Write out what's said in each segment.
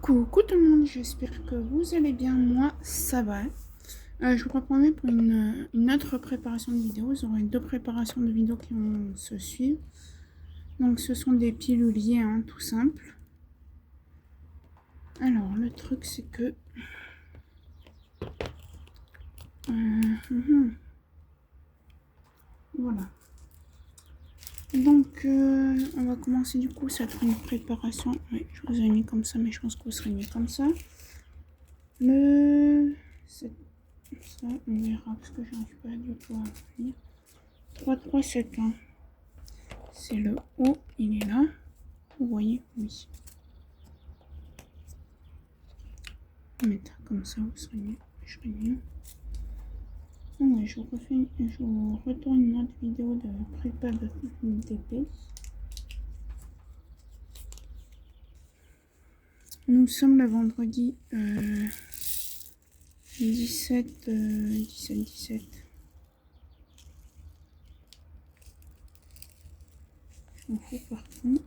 Coucou tout le monde, j'espère que vous allez bien, moi ça va. Je vous reprendrai pour une autre préparation de vidéo. Vous aurez deux préparations de vidéos qui vont se suivre. Donc ce sont des piluliers, hein, tout simple. Alors le truc c'est que... Voilà. Donc on va commencer du coup, ça va être une préparation. Oui, je vous ai mis comme ça, mais je pense que vous serez mieux comme ça. Ça, on verra parce que j'arrive pas du tout à lire. 3371. C'est le haut, il est là. Vous voyez, oui. On va mettre comme ça, vous serez mieux. Je serai mieux. Donc, ouais, je vous retourne une autre vidéo de prépa de DP. Nous sommes le vendredi 17. Je m'en fous partout.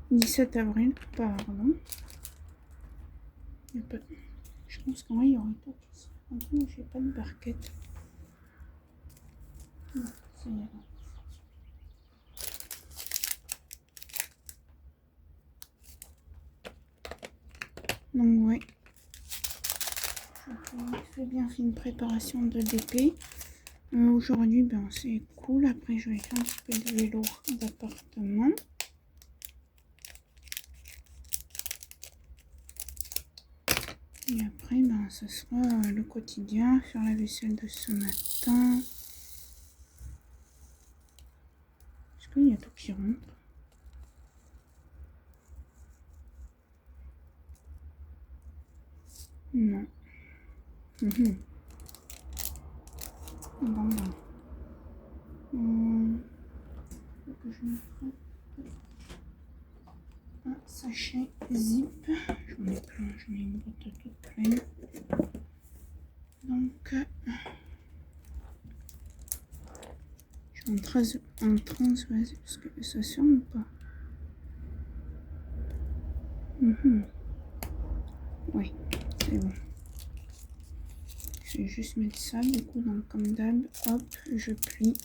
« 17 avril, pardon. Il y a pas... Je pense qu'en vrai, il y aurait pas tout ça. En fait, j'ai pas de barquette. Non, ça y est. Donc ouais, j'ai bien fait une préparation de DP. Aujourd'hui, ben c'est cool. Après, je vais faire un petit peu de vélo d'appartement. Et après, ben ce sera le quotidien, faire la vaisselle de ce matin. Est-ce qu'il y a tout qui rentre? Non. Bon, ben. Faut que je me fasse un sachet zip. J'en ai plein, j'en ai une boîte toute pleine. Donc, je suis en transvaser parce que ça sert ou pas? Oui, c'est bon. Je vais juste mettre ça du coup, donc comme d'hab, hop, je plie.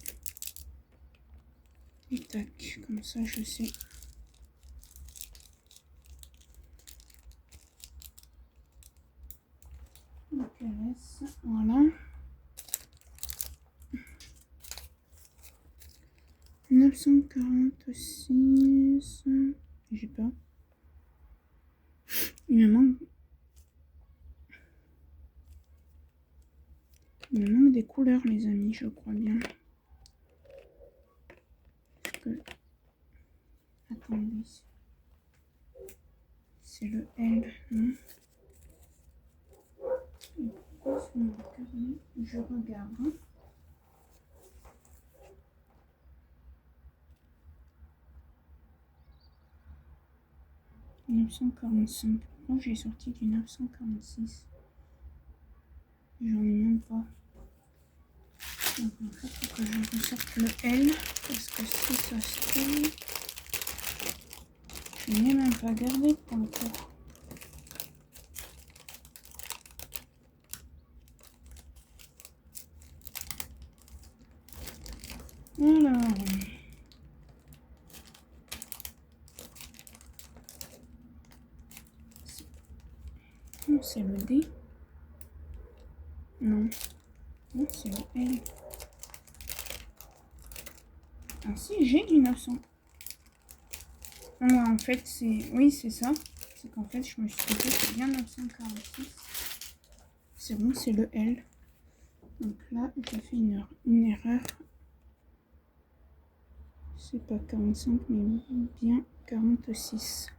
Et tac, comme ça je sais. Donc je laisse, voilà. 946, j'ai pas. Il me manque des couleurs les amis, je crois bien. Parce que... Attendez. C'est le L, non? Et pourquoi c'est marqué? Je regarde. Hein. « 945. Pourquoi j'ai sorti du 946? J'en ai même pas. Donc en fait, il faut que je ressorte le L. Parce que si ça se trouve, je n'ai même pas gardé pour le coup. Alors. C'est le D. Non. Non, c'est le L. Ah si, j'ai du 900. Non, en fait, c'est... Oui, c'est ça. C'est qu'en fait, je me suis trompée, c'est bien 946. C'est bon, c'est le L. Donc là, j'ai fait une erreur. C'est pas 45, mais bien 46.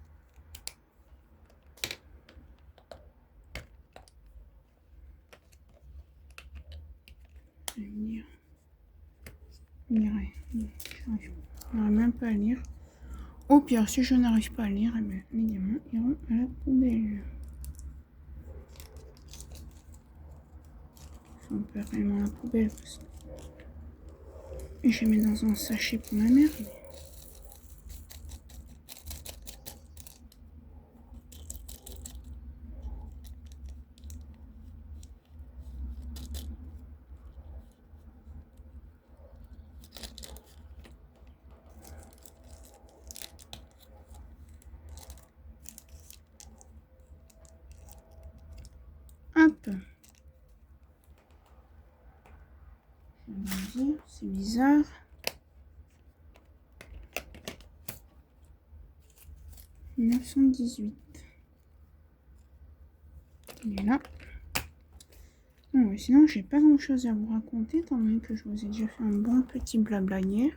Je vais lire. J'arrive même pas à lire. Au pire, si je n'arrive pas à lire, eh bien, les diamants iront à la poubelle. un peu réellement à la poubelle parce que je les mets dans un sachet pour ma mère. Mais... Hop. Je vais dire, c'est bizarre. « 1918. Il est là. Bon, mais sinon, j'ai pas grand chose à vous raconter, étant donné que je vous ai déjà fait un bon petit blabla hier.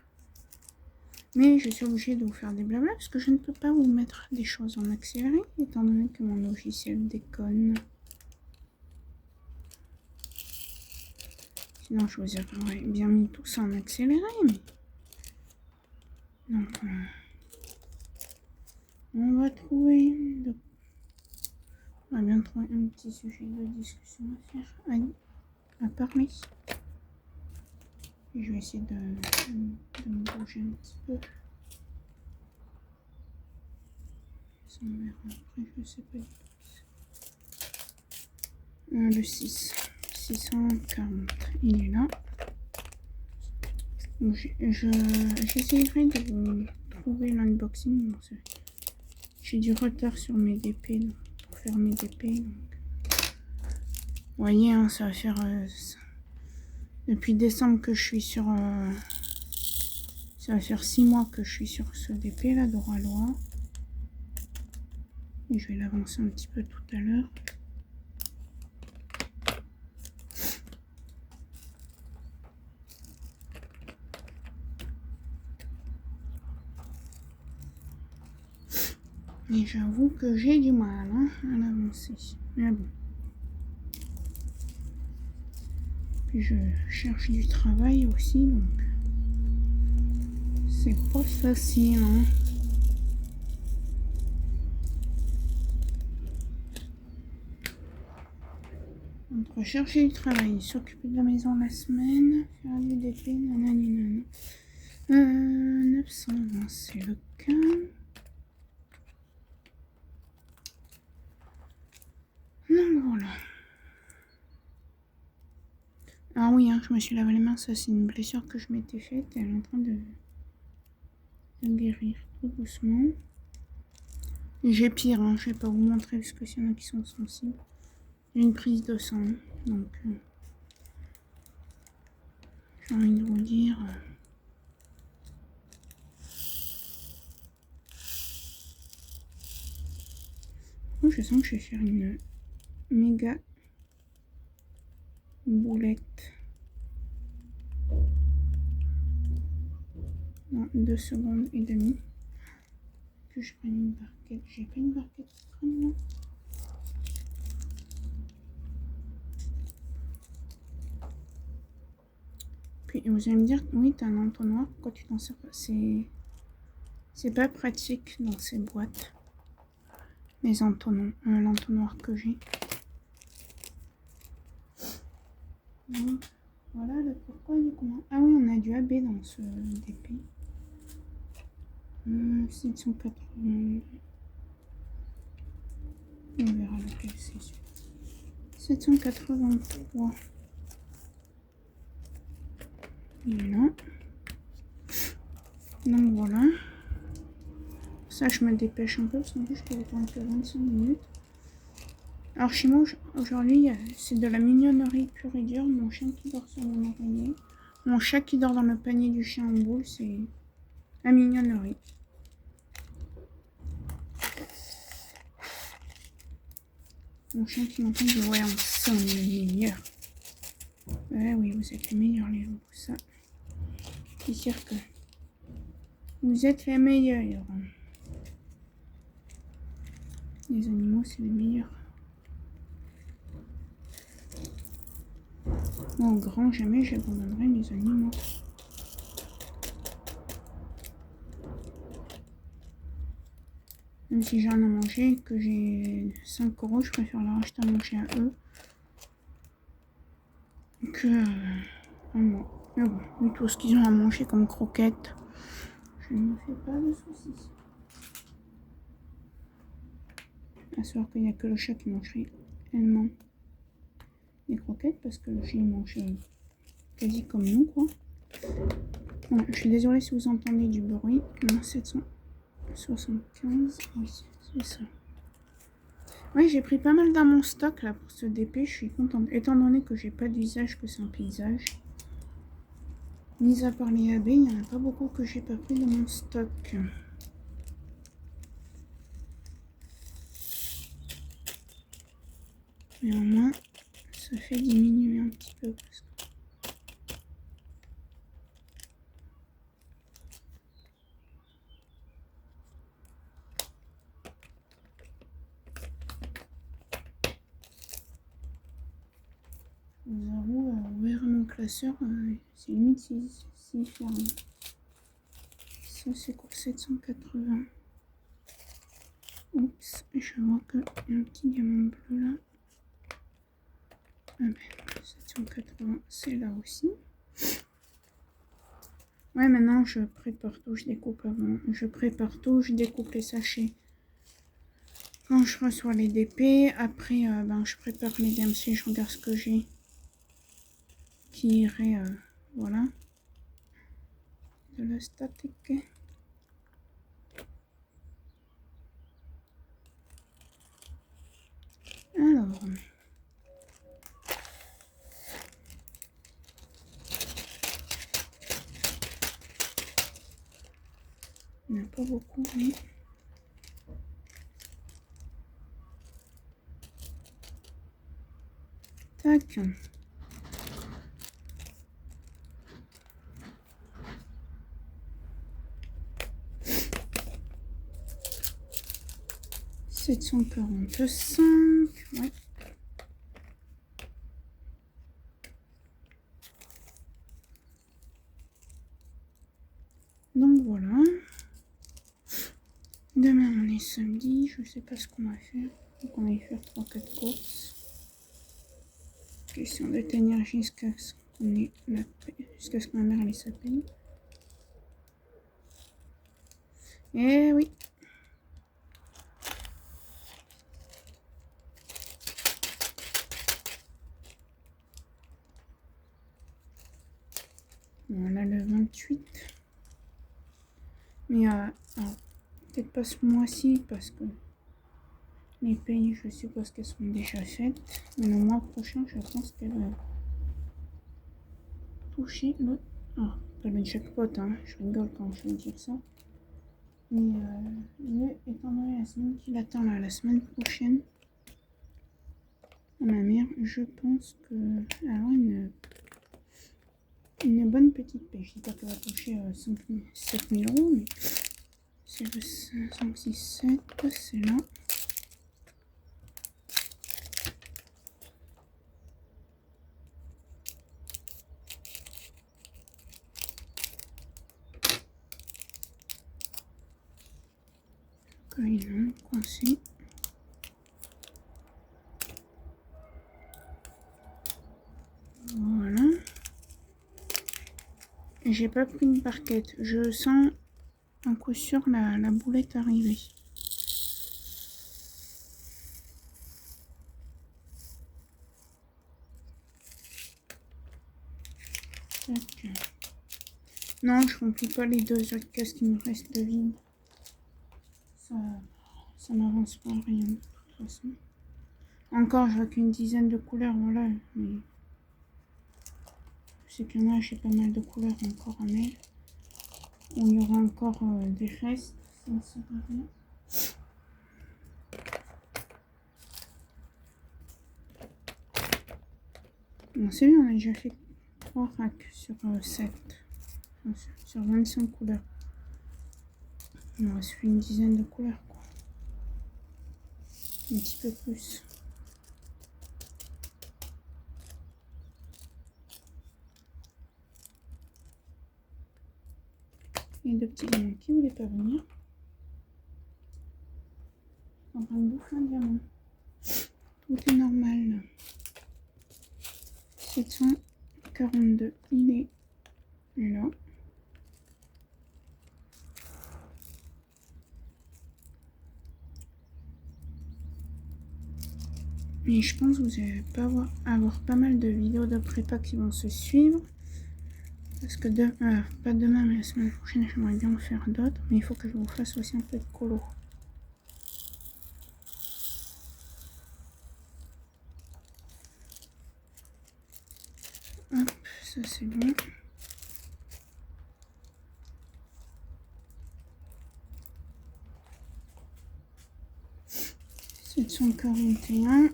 Mais je suis obligée de vous faire des blabla parce que je ne peux pas vous mettre des choses en accéléré, étant donné que mon logiciel déconne. Sinon, je vous aurais bien mis tout ça en accéléré, mais... Donc, on va trouver... On va bien trouver un petit sujet de discussion à faire, à parler. Et je vais essayer de me bouger un petit peu. Ça on verra après, je sais pas du tout. Le 6. 640. Il est là. J'essayerai de vous trouver l'unboxing. J'ai du retard sur mes DP pour faire mes DP. Donc. Vous voyez, hein, ça va faire depuis décembre que je suis sur... ça va faire 6 mois que je suis sur ce DP là d'Oralois. Et je vais l'avancer un petit peu tout à l'heure. Et j'avoue que j'ai du mal hein, à l'avancer. Mais bon. Puis je cherche du travail aussi, donc c'est pas facile. Hein. Entre chercher du travail, s'occuper de la maison la semaine, faire du DP, nanana. 920, c'est le cas. Donc voilà. Ah oui, hein, je me suis lavé les mains, ça c'est une blessure que je m'étais faite. Elle est en train de guérir tout doucement. J'ai pire, hein, je vais pas vous montrer parce que s'il y en a qui sont sensibles. J'ai une prise de sang, donc j'ai envie de vous dire. Je sens que je vais faire une méga boulette dans 2 secondes et demie. Que je prenne une barquette. J'ai pas une barquette qui traîne là. Puis vous allez me dire, oui, t'as un entonnoir, pourquoi tu t'en sers pas? C'est pas pratique dans ces boîtes. Les entonnoirs, l'entonnoir que j'ai. Donc, voilà le pourquoi du comment. Ah oui, on a du AB dans ce DP. 780. On verra lequel c'est celui. 783. Il est là. Donc voilà. Ça, je me dépêche un peu parce qu'en plus, je peux attendre que 25 minutes. Alors, chez moi, aujourd'hui, c'est de la mignonnerie pure et dure. Mon chien qui dort sur mon oreiller. Mon chat qui dort dans le panier du chien en boule, c'est la mignonnerie. Mon chien qui m'entend dit ouais, on sent les meilleurs. Ouais, oui, vous êtes les meilleurs, les loups. Ça, c'est sûr que vous êtes les meilleurs. Les animaux, c'est les meilleurs. Moi, en grand, jamais j'abandonnerai les animaux. Même si j'ai rien à manger, que j'ai 5 €, je préfère leur acheter à manger à eux. que vraiment. Mais bon, vu tout ce qu'ils ont à manger comme croquettes, je ne me fais pas de soucis. À savoir qu'il n'y a que le chat qui mangerait réellement des croquettes parce que le chien mange quasi comme nous, quoi. Bon, je suis désolée si vous entendez du bruit. Non, 775, oui, c'est ça. Oui, j'ai pris pas mal dans mon stock là pour ce DP, je suis contente. Étant donné que j'ai pas d'usage, que c'est un paysage. Mis à part les abeilles, il n'y en a pas beaucoup que j'ai pas pris dans mon stock. Mais au moins, ça fait diminuer un petit peu. Parce que... Je vous avoue, ouvrir mon classeur, c'est limite si ferme. Ça, c'est pour 780. Oups, je vois qu'il y a un petit diamant bleu là. Ah ben, 780, c'est là aussi. Ouais, maintenant je prépare tout, je découpe avant. Je prépare tout, je découpe les sachets. Quand je reçois les DP, après je prépare les DMC, je regarde ce que j'ai. Qui irait, voilà. De la statique. Alors. Il n'y en a pas beaucoup, mais... Tac. « 745, ouais. Donc voilà. Demain on est samedi, je sais pas ce qu'on va faire. Donc on va y faire 3-4 courses. Question de tenir jusqu'à ce qu'on ait la paix, jusqu'à ce que ma mère ait sa paye. Eh oui. Voilà le 28. Mais peut-être pas ce mois-ci parce que les payes, je suppose qu'elles seront déjà faites. Mais le mois prochain, je pense qu'elle va toucher le... Ah, pas le jackpot, hein. Je rigole quand je vais dire ça. Mais étant donné la semaine qui l'attend là, la semaine prochaine, ma mère, je pense que... Alors, une bonne petite paye. Je dis pas qu'elle va toucher 7 000 €, mais c'est le 5, 6, 7, c'est là. Il est coincé. Voilà. J'ai pas pris une barquette. Je sens un coup sûr la boulette arriver. Tac. Non, je remplis pas les deux autres cases qui me restent de vide. Ça n'avance pas rien de toute façon. Encore, je vois qu'une dizaine de couleurs, voilà. Mais je sais que là, j'ai pas mal de couleurs encore à mettre. Où il y aura encore des restes. Ça ne sert à rien. Bon, c'est bien, on a déjà fait 3 racks sur 7. Enfin, sur 25 couleurs. Il me reste une dizaine de couleurs, quoi. Un petit peu plus. Et deux petits diamants qui ne voulaient pas venir. En train de bouffer un diamant. Tout est normal. 700. 42, il est là. Et je pense que vous allez avoir pas mal de vidéos de prépa qui vont se suivre. Parce que pas demain, mais la semaine prochaine, j'aimerais bien en faire d'autres. Mais il faut que je vous fasse aussi un peu de colo. Hop, ça c'est bon. « 741. »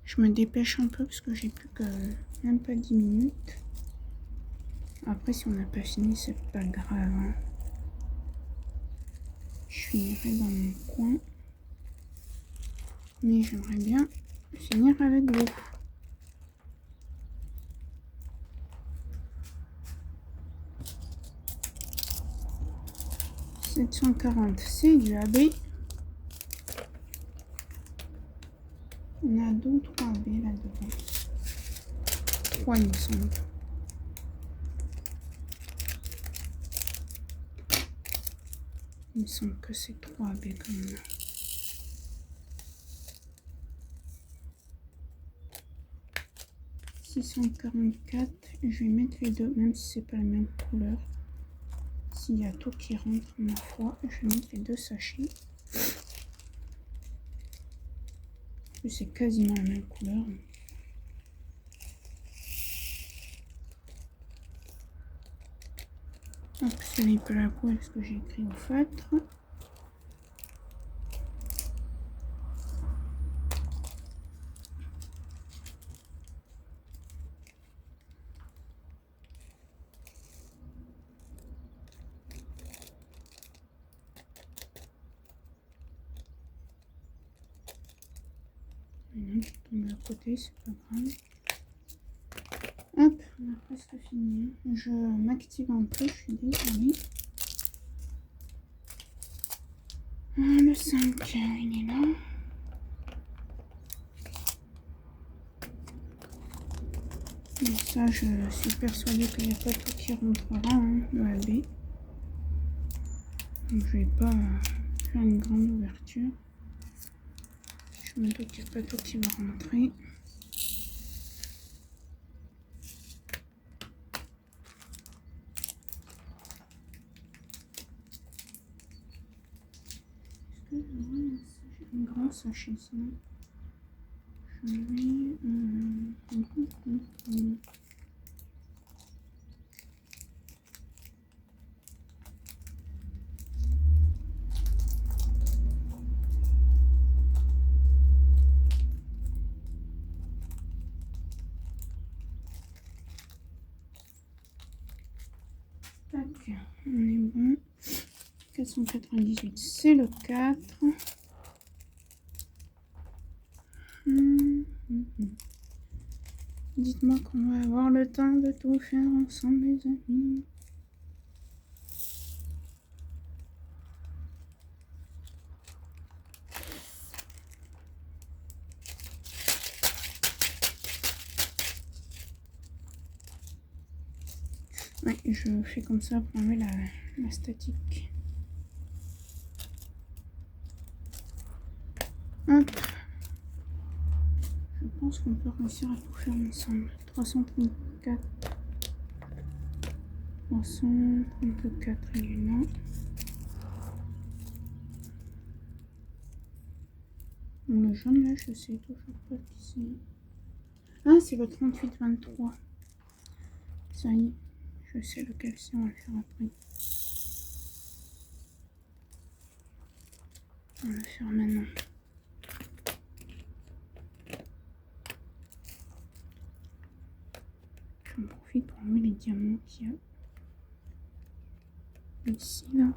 Je me dépêche un peu parce que j'ai plus que même pas 10 minutes. Après, si on n'a pas fini, c'est pas grave. Hein. Je finirai dans mon coin. Mais j'aimerais bien finir avec vous. « 740, c'est du AB. On a 2 ou 3 AB là-dedans. 3, il me semble. Il me semble que c'est 3 AB quand même. « 644, je vais mettre les deux, même si c'est pas la même couleur. S'il y a tout qui rentre, ma foi, je vais mettre les 2 sachets. En plus, c'est quasiment la même couleur. Hop, celui peut la poêle, ce que j'ai écrit au feutre. Non, je tombe à côté, c'est pas grave. Hop, on a presque fini. Je m'active un peu, je suis désolée. Le 5, il est là. Et ça, je suis persuadée qu'il n'y a pas tout qui rentrera, hein, le AB. Donc, je vais pas faire une grande ouverture. Je me doute qu'il n'y a pas tout qui va rentrer. Est-ce que j'ai un grand sachet sinon je vais... Tac, on est bon. 498, c'est le 4. Dites-moi qu'on va avoir le temps de tout faire ensemble, les amis. Ouais, je fais comme ça pour enlever la statique. Hop. Je pense qu'on peut réussir à tout faire ensemble. 334. 334 et là. Le jaune là, je sais toujours pas qui c'est. Ah, c'est le 38-23. Ça y est, je sais lequel c'est, on va le faire après. On va le faire maintenant. J'en profite pour enlever les diamants qu'il y a ici, là,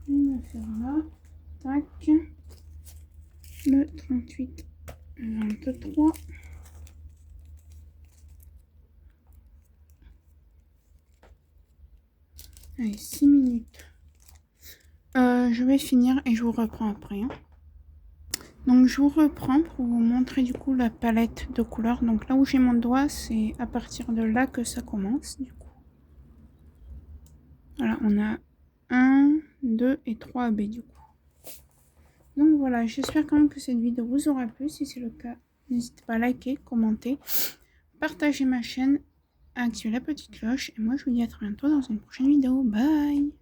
on va faire là, tac, le 38, 23. Allez, 6 minutes. Je vais finir et je vous reprends après. Hein. Donc je vous reprends pour vous montrer du coup la palette de couleurs. Donc là où j'ai mon doigt, c'est à partir de là que ça commence du coup. Voilà, on a 1, 2 et 3 AB du coup. Donc voilà, j'espère quand même que cette vidéo vous aura plu. Si c'est le cas, n'hésitez pas à liker, commenter, partager ma chaîne, activer la petite cloche. Et moi je vous dis à très bientôt dans une prochaine vidéo. Bye!